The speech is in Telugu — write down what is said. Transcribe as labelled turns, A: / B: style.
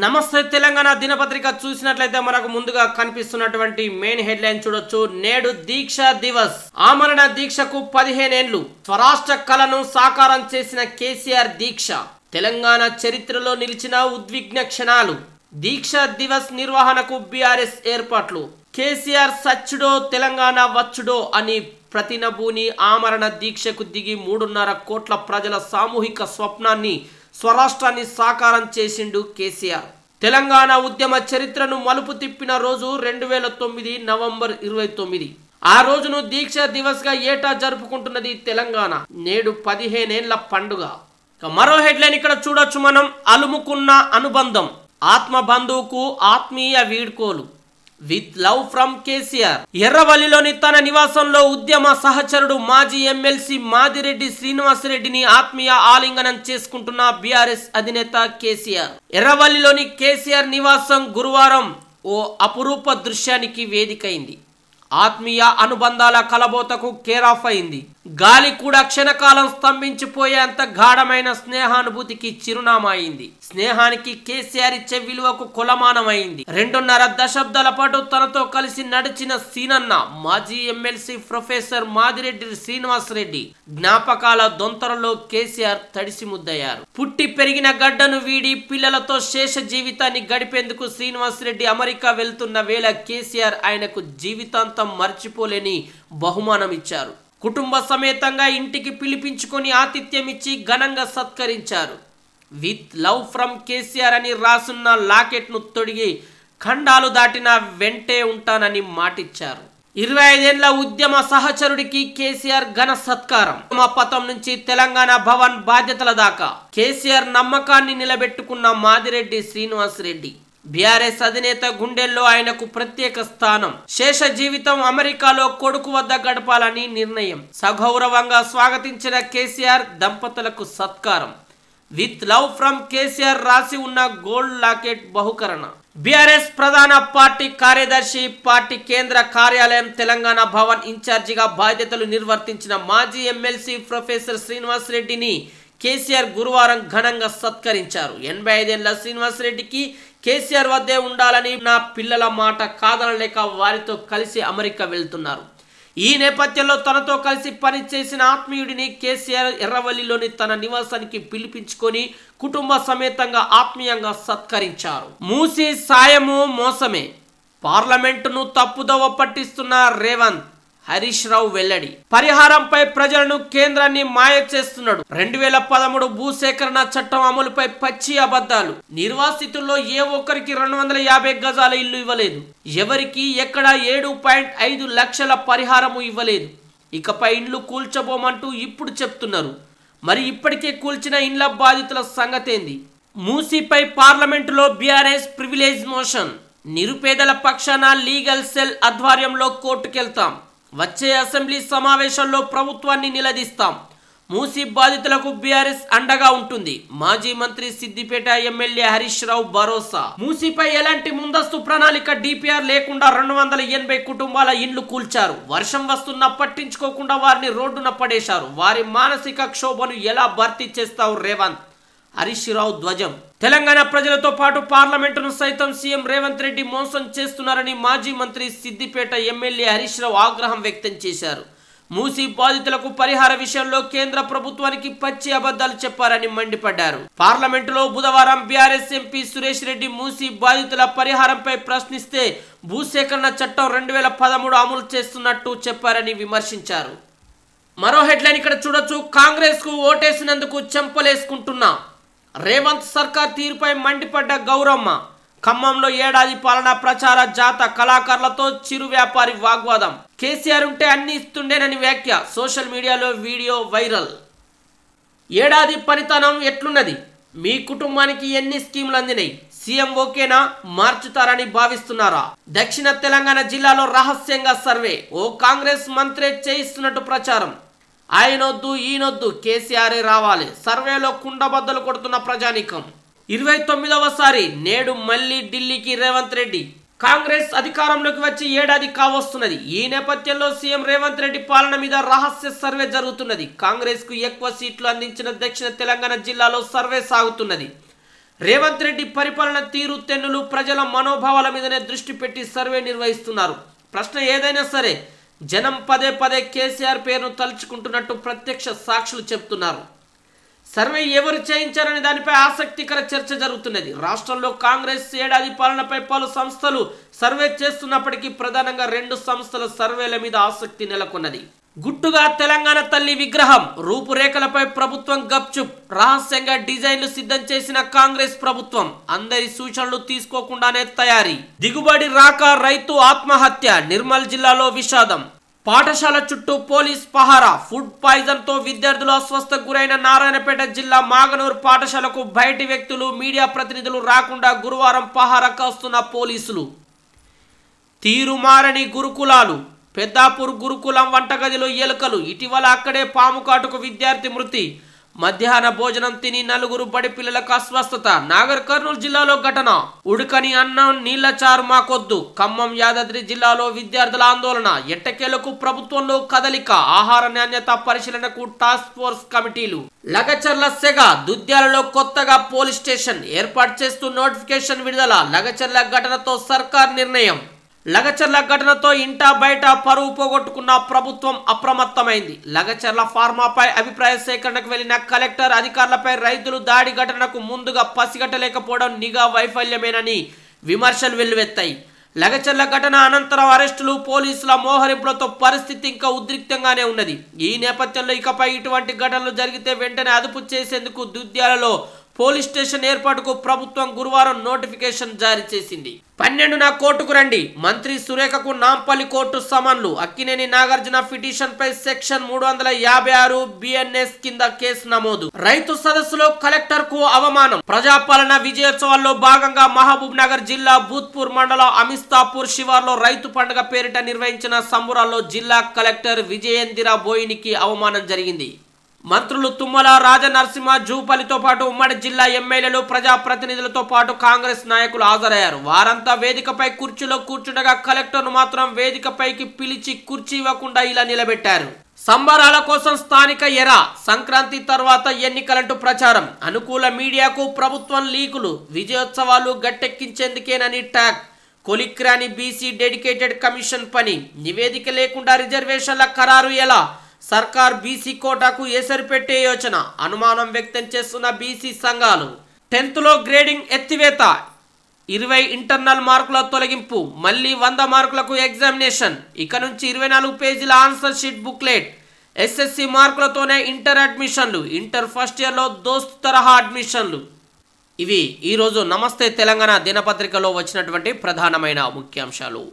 A: నమస్తే తెలంగాణ దినపత్రిక చూసినట్లయితే మనకు ముందుగా కనిపిస్తున్నటువంటి మెయిన్ హెడ్లైన్ చూడొచ్చు. నేడు దీక్ష దివస్. ఆమరణ దీక్షకు 15 ఏళ్లు. స్వరాష్ట్ర కళను సాకారం చేసిన కేసీఆర్ దీక్ష. తెలంగాణ చరిత్రలో నిలిచిన ఉద్విగ్న క్షణాలు. దీక్ష దివస్ నిర్వహణకు బీఆర్ఎస్ ఏర్పాట్లు. కేసీఆర్ సచ్చుడో తెలంగాణ వచ్చుడో అని ప్రతినబూని ఆమరణ దీక్షకు దిగి 3.5 కోట్ల ప్రజల సామూహిక స్వప్నాన్ని స్వరాష్ట్రాన్ని సాకారం చేసిండు కేసీఆర్. తెలంగాణ ఉద్యమ చరిత్రను మలుపు తిప్పిన రోజు 2009 నవంబర్ 29. ఆ రోజును దీక్ష దివస్ గా ఏటా జరుపుకుంటున్నది తెలంగాణ. నేడు 15 ఏళ్ల పండుగ. మరో హెడ్లైన్ ఇక్కడ చూడొచ్చు మనం. అలుముకున్న అనుబంధం. ఆత్మ బంధువుకు ఆత్మీయ వీడ్కోలు. With love from KCR. ఎర్రవల్లిలోని తన నివాసంలో ఉద్యమ సహచరుడు మాజీ ఎమ్మెల్సీ మాదిరెడ్డి శ్రీనివాసరెడ్డిని ఆత్మీయ ఆలింగనం చేసుకుంటున్న బీఆర్ఎస్ అధినేత కేసీఆర్. ఎర్రవల్లిలోని కేసీఆర్ నివాసం గురువారం ఓ అపురూప దృశ్యానికి వేదికైంది. ఆత్మీయ అనుబంధాల కలబోతకు కేరాఫ్ అయింది. గాలి కూడా క్షణకాలం స్తంభించిపోయేంత గాఢమైన స్నేహానుభూతికి చిరునామా అయింది. స్నేహానికి కేసీఆర్ ఇచ్చే విలువకు కొలమానమైంది. 2.5 దశాబ్దాల పాటు తనతో కలిసి నడిచిన సీనన్న మాజీ ఎమ్మెల్సీ ప్రొఫెసర్ మాదిరెడ్డి శ్రీనివాసరెడ్డి జ్ఞాపకాల దొంతరలో కేసీఆర్ తడిసి ముద్దయ్యారు. పుట్టి పెరిగిన గడ్డను వీడి పిల్లలతో శేష జీవితాన్ని గడిపేందుకు శ్రీనివాసరెడ్డి అమెరికా వెళ్తున్న వేళ కేసీఆర్ ఆయనకు జీవితాంతం మర్చిపోలేని బహుమానం ఇచ్చారు. కుటుంబ సమేతంగా ఇంటికి పిలిపించుకొని ఆతిథ్యం ఇచ్చి ఘనంగా సత్కరించారు. విత్ లవ్ ఫ్రమ్ కేసీఆర్ అని రాసున్న లాకెట్ ను తొడిగి ఖండాలు దాటిన వెంటే ఉంటానని మాటిచ్చారు. 25 ఏళ్ల ఉద్యమ సహచరుడికి కేసీఆర్ ఘన సత్కారం. పథం నుంచి తెలంగాణ భవన్ బాధ్యతల దాకా కేసీఆర్ నమ్మకాన్ని నిలబెట్టుకున్న మాదిరెడ్డి శ్రీనివాసరెడ్డి. బీఆర్ఎస్ అధినేత గుండెల్లో ఆయనకు ప్రత్యేక స్థానం. శేష జీవితం అమెరికాలో కొడుకు వద్ద గడపాలని నిర్ణయం. సగౌరవంగా స్వాగతించిన కేసీఆర్ దంపతులకు సత్కారం. విత్ లవ్ ఫ్రమ్ కేసీఆర్ రాసి ఉన్న గోల్డ్ లాకెట్ బహుకరణ. బీఆర్ఎస్ ప్రధాన పార్టీ కార్యదర్శి, పార్టీ కేంద్ర కార్యాలయం తెలంగాణ భవన్ ఇన్ఛార్జిగా బాధ్యతలు నిర్వర్తించిన మాజీ ఎమ్మెల్సీ ప్రొఫెసర్ శ్రీనివాసరెడ్డిని కేసీఆర్ గురువారం ఘనంగా సత్కరించారు. 85 ఏళ్ల శ్రీనివాసరెడ్డికి కేసీఆర్ వద్దే ఉండాలని నా పిల్లల మాట కాదనలేక వారితో కలిసి అమెరికా వెళ్తున్నారు. ఈ నేపథ్యంలో తనతో కలిసి పనిచేసిన ఆత్మీయుడిని కేసీఆర్ ఎర్రవల్లిలోని తన నివాసానికి పిలిపించుకొని కుటుంబ సమేతంగా ఆత్మీయంగా సత్కరించారు. మూసి సాయము మోసమే. పార్లమెంటును తప్పుదోవ పట్టిస్తున్న రేవంత్. హరీష్ రావు వెల్లడి. పరిహారంపై ప్రజలను కేంద్రాన్ని మాయ చేస్తున్నాడు. 2013 భూసేకరణ చట్టం అమలుపై పచ్చి అబద్ధాలు. నిర్వాసితుల్లో ఏ ఒక్కరికి 250 గజాల ఇల్లు ఇవ్వలేదు. ఎవరికి ఎక్కడ 7.5 లక్షల పరిహారము ఇవ్వలేదు. ఇకపై ఇండ్లు కూల్చబోమంటూ ఇప్పుడు చెప్తున్నారు. మరి ఇప్పటికే కూల్చిన ఇండ్ల బాధితుల సంగతేంది? మూసీపై పార్లమెంటులో బీఆర్ఎస్ ప్రివిలేజ్ మోషన్. నిరుపేదల పక్షాన లీగల్ సెల్ ఆధ్వర్యంలో కోర్టుకెళ్తాం. వచ్చే అసెంబ్లీ సమావేశాల్లో ప్రభుత్వాన్ని నిలదీస్తాం. మూసీ బాధితులకు బీఆర్ఎస్ అండగా ఉంటుంది. మాజీ మంత్రి సిద్దిపేట ఎమ్మెల్యే హరీష్ రావు భరోసా. మూసీపై ఎలాంటి ముందస్తు ప్రణాళిక డిపిఆర్ లేకుండా 280 కుటుంబాల ఇండ్లు కూల్చారు. వర్షం వస్తున్నా పట్టించుకోకుండా వారిని రోడ్డున పడేశారు. వారి మానసిక క్షోభను ఎలా భర్తీ చేస్తావు రేవంత్? హరీష్ రావు ధ్వజం. తెలంగాణ ప్రజలతో పాటు పార్లమెంటును సైతం సీఎం రేవంత్ రెడ్డి మోసం చేస్తున్నారని మాజీ మంత్రి సిద్దిపేట ఎమ్మెల్యే హరీష్ రావు ఆగ్రహం వ్యక్తం చేశారు. మూసీ బాధితులకు పరిహార విషయంలో కేంద్ర ప్రభుత్వానికి పచ్చి అబద్ధాలు చెప్పారని మండిపడ్డారు. పార్లమెంటులో బుధవారం బీఆర్ఎస్ ఎంపీ సురేష్ రెడ్డి మూసీ బాధితుల పరిహారంపై ప్రశ్నిస్తే భూసేకరణ చట్టం 2013 అమలు చేస్తున్నట్టు చెప్పారని విమర్శించారు. మరో హెడ్లైన్ ఇక్కడ చూడొచ్చు. కాంగ్రెస్ కు ఓటేసినందుకు చెంపలేసుకుంటున్నా. రేవంత్ సర్కార్ తీరుపై మండిపడ్డ గౌరమ్మ. ఖమ్మంలో ఏడాది పాలన ప్రచార జాత కళాకారులతో చిరు వ్యాపారి వాగ్వాదం. కేసీఆర్ ఉంటే అన్ని ఇస్తుండేనని వ్యాఖ్య. సోషల్ మీడియాలో వీడియో వైరల్. ఏడాది పనితనం ఎట్లున్నది? మీ కుటుంబానికి ఎన్ని స్కీములు అందినాయి? సీఎం ఓకేనా? మార్చుతారని భావిస్తున్నారా? దక్షిణ తెలంగాణ జిల్లాలో రహస్యంగా సర్వే. ఓ కాంగ్రెస్ మంత్రే చేయిస్తున్నట్టు ప్రచారం. ఆయనొద్దు ఈయనొద్దు, కేసీఆర్ రావాలి. సర్వేలో కుండబద్దలు కొడుతున్న ప్రజానీకం. 29వసారి నేడు మళ్లీ ఢిల్లీకి రేవంత్ రెడ్డి. కాంగ్రెస్ అధికారంలోకి వచ్చి ఏడాది కావస్తున్నది. ఈ నేపథ్యంలో సీఎం రేవంత్ రెడ్డి పాలన మీద రహస్య సర్వే జరుగుతున్నది. కాంగ్రెస్ కు ఎక్కువ సీట్లు అందించిన దక్షిణ తెలంగాణ జిల్లాలో సర్వే సాగుతున్నది. రేవంత్ రెడ్డి పరిపాలన తీరు తెన్నులు ప్రజల మనోభావాల మీదనే దృష్టి పెట్టి సర్వే నిర్వహిస్తున్నారు. ప్రశ్న ఏదైనా సరే జనం పదే పదే కేసీఆర్ పేరును తలుచుకుంటున్నట్టు ప్రత్యక్ష సాక్షులు చెప్తున్నారు. సర్వే ఎవరు చేయించారనే దానిపై ఆసక్తికర చర్చ జరుగుతున్నది. రాష్ట్రంలో కాంగ్రెస్ ఏడాది పాలనపై పలు సంస్థలు సర్వే చేస్తున్నప్పటికీ ప్రధానంగా 2 సంస్థల సర్వేల మీద ఆసక్తి నెలకొన్నది. గుట్టుగా తెలంగాణ తల్లి విగ్రహం రూపురేఖలపై ప్రభుత్వం గప్చుప్, రహస్యంగా డిజైన్లు సిద్ధం చేసిన కాంగ్రెస్ ప్రభుత్వం అందరి సూచనలు తీసుకోకుండానే తయారీ. దిగుబడి రాక రైతు ఆత్మహత్య, నిర్మల్ జిల్లాలో విషాదం. పాఠశాల చుట్టూ పోలీస్ పహారా, ఫుడ్ పాయిజన్ తో విద్యార్థులు అస్వస్థకు గురైన నారాయణపేట జిల్లా మాగనూరు పాఠశాలకు బయటి వ్యక్తులు, మీడియా ప్రతినిధులు రాకుండా గురువారం పహారా కాస్తున్న పోలీసులు. తీరుమారని గురుకులాలు, పెద్దాపూర్ గురుకులం వంటగదిలో ఎలుకలు, ఇటీవల అక్కడే పాము కాటుకు విద్యార్థి మృతి. మధ్యాహ్న భోజనం తిని 4 బడి పిల్లలకు అస్వస్థత. నాగర్ కర్నూలు జిల్లాలో ఘటన. ఉడకని అన్నం నీళ్ల చారు మాకొద్దు. ఖమ్మం యాదాద్రి జిల్లాలో విద్యార్థుల ఆందోళన. ఎట్టకేలకు ప్రభుత్వంలో కదలిక. ఆహార నాణ్యత పరిశీలనకు టాస్క్ ఫోర్స్ కమిటీలు. లగచర్ల సెగ, దుద్యాలలో కొత్తగా పోలీస్ స్టేషన్ ఏర్పాటు చేస్తూ నోటిఫికేషన్ విడుదల. లగచర్ల ఘటనతో సర్కార్ నిర్ణయం. లగచర్ల ఘటనతో ఇంటా బయట పరువు పోగొట్టుకున్న ప్రభుత్వం అప్రమత్తమైంది. లగచర్ల ఫార్మాపై అభిప్రాయ సేకరణకు వెళ్లిన కలెక్టర్ అధికారులపై రైతులు దాడి ఘటనకు ముందుగా పసిగట్టలేకపోవడం నిఘా వైఫల్యమేనని విమర్శలు వెల్లువెత్తాయి. లగచర్ల ఘటన అనంతరం అరెస్టులు, పోలీసుల మోహరింపులతో పరిస్థితి ఇంకా ఉద్రిక్తంగానే ఉన్నది. ఈ నేపథ్యంలో ఇకపై ఇటువంటి ఘటనలు జరిగితే వెంటనే అదుపు చేసేందుకు దుద్యాలలో పోలీస్ స్టేషన్ ఏర్పాటుకు ప్రభుత్వం గురువారం నోటిఫికేషన్ జారీ చేసింది. 12న కోర్టుకు రండి. మంత్రి సురేఖకు నాంపల్లి కోర్టు సమన్లు. అక్కినేని నాగార్జున పిటిషన్ పై సెక్షన్ 356 బిఎన్ఎస్ కింద కేసు నమోదు. రైతు సదస్సులో కలెక్టర్ కు అవమానం. ప్రజాపాలన విజయోత్సవాల్లో భాగంగా మహబూబ్ నగర్ జిల్లా భూత్పూర్ మండలం అమిస్తాపూర్ శివార్లో రైతు పండుగ పేరిట నిర్వహించిన సంబురాల్లో జిల్లా కలెక్టర్ విజయేందిరా బోయినికి అవమానం జరిగింది. మంత్రులు తుమ్మల, రాజనరసింహ, జూపల్లితో పాటు ఉమ్మడి జిల్లా ఎమ్మెల్యేలు, ప్రజాప్రతినిధులతో పాటు కాంగ్రెస్ నాయకులు హాజరయ్యారు. వారంతా వేదికపై కుర్చీలో కూర్చుండగా కలెక్టర్ను మాత్రం వేదికపైకి పిలిచి కుర్చీ ఇవ్వకుండా ఇలా నిలబెట్టారు. సంబరాల కోసం స్థానిక ఎరా, సంక్రాంతి తర్వాత ఎన్నికలంటూ ప్రచారం. అనుకూల మీడియాకు ప్రభుత్వం లీకులు. విజయోత్సవాలు గట్టెక్కించేందుకేనని టాక్. కొలిక్రాని బీసీ డెడికేటెడ్ కమిషన్ పని. నివేదిక లేకుండా రిజర్వేషన్ల ఖరారు ఎలా? సర్కార్ బీసీ కోటాకు ఎసరు పెట్టే యోచన. అనుమానం వ్యక్తం చేస్తున్న బీసీ సంఘాలు. 10th లో గ్రేడింగ్ ఎత్తివేత, 20 ఇంటర్నల్ మార్కుల తొలగింపు, మళ్ళీ 100 మార్కులకు ఎగ్జామినేషన్. ఇక నుంచి 24 పేజీల ఆన్సర్ షీట్ బుక్లెట్. ఎస్ఎస్సి మార్కులతోనే ఇంటర్ అడ్మిషన్లు. ఇంటర్ ఫస్ట్ ఇయర్లో దోస్త్ తరహా అడ్మిషన్లు. ఇవి ఈరోజు నమస్తే తెలంగాణ దినపత్రికలో వచ్చినటువంటి ప్రధానమైన ముఖ్యాంశాలు.